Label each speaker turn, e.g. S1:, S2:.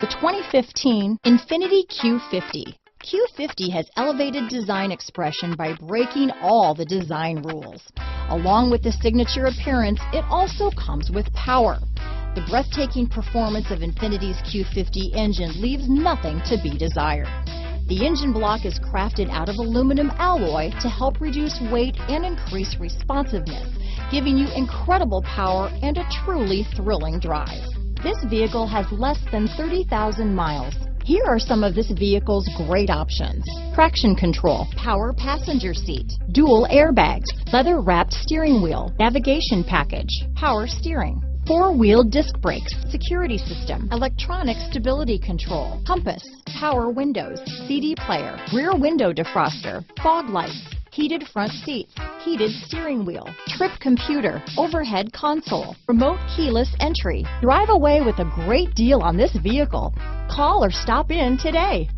S1: The 2015 INFINITI Q50. Q50 has elevated design expression by breaking all the design rules. Along with the signature appearance, it also comes with power. The breathtaking performance of INFINITI's Q50 engine leaves nothing to be desired. The engine block is crafted out of aluminum alloy to help reduce weight and increase responsiveness, giving you incredible power and a truly thrilling drive. This vehicle has less than 30,000 miles. Here are some of this vehicle's great options: traction control, power passenger seat, dual airbags, leather-wrapped steering wheel, navigation package, power steering, four-wheel disc brakes, security system, electronic stability control, compass, power windows, CD player, rear window defroster, fog lights, heated front seats, heated steering wheel, trip computer, overhead console, remote keyless entry. Drive away with a great deal on this vehicle. Call or stop in today.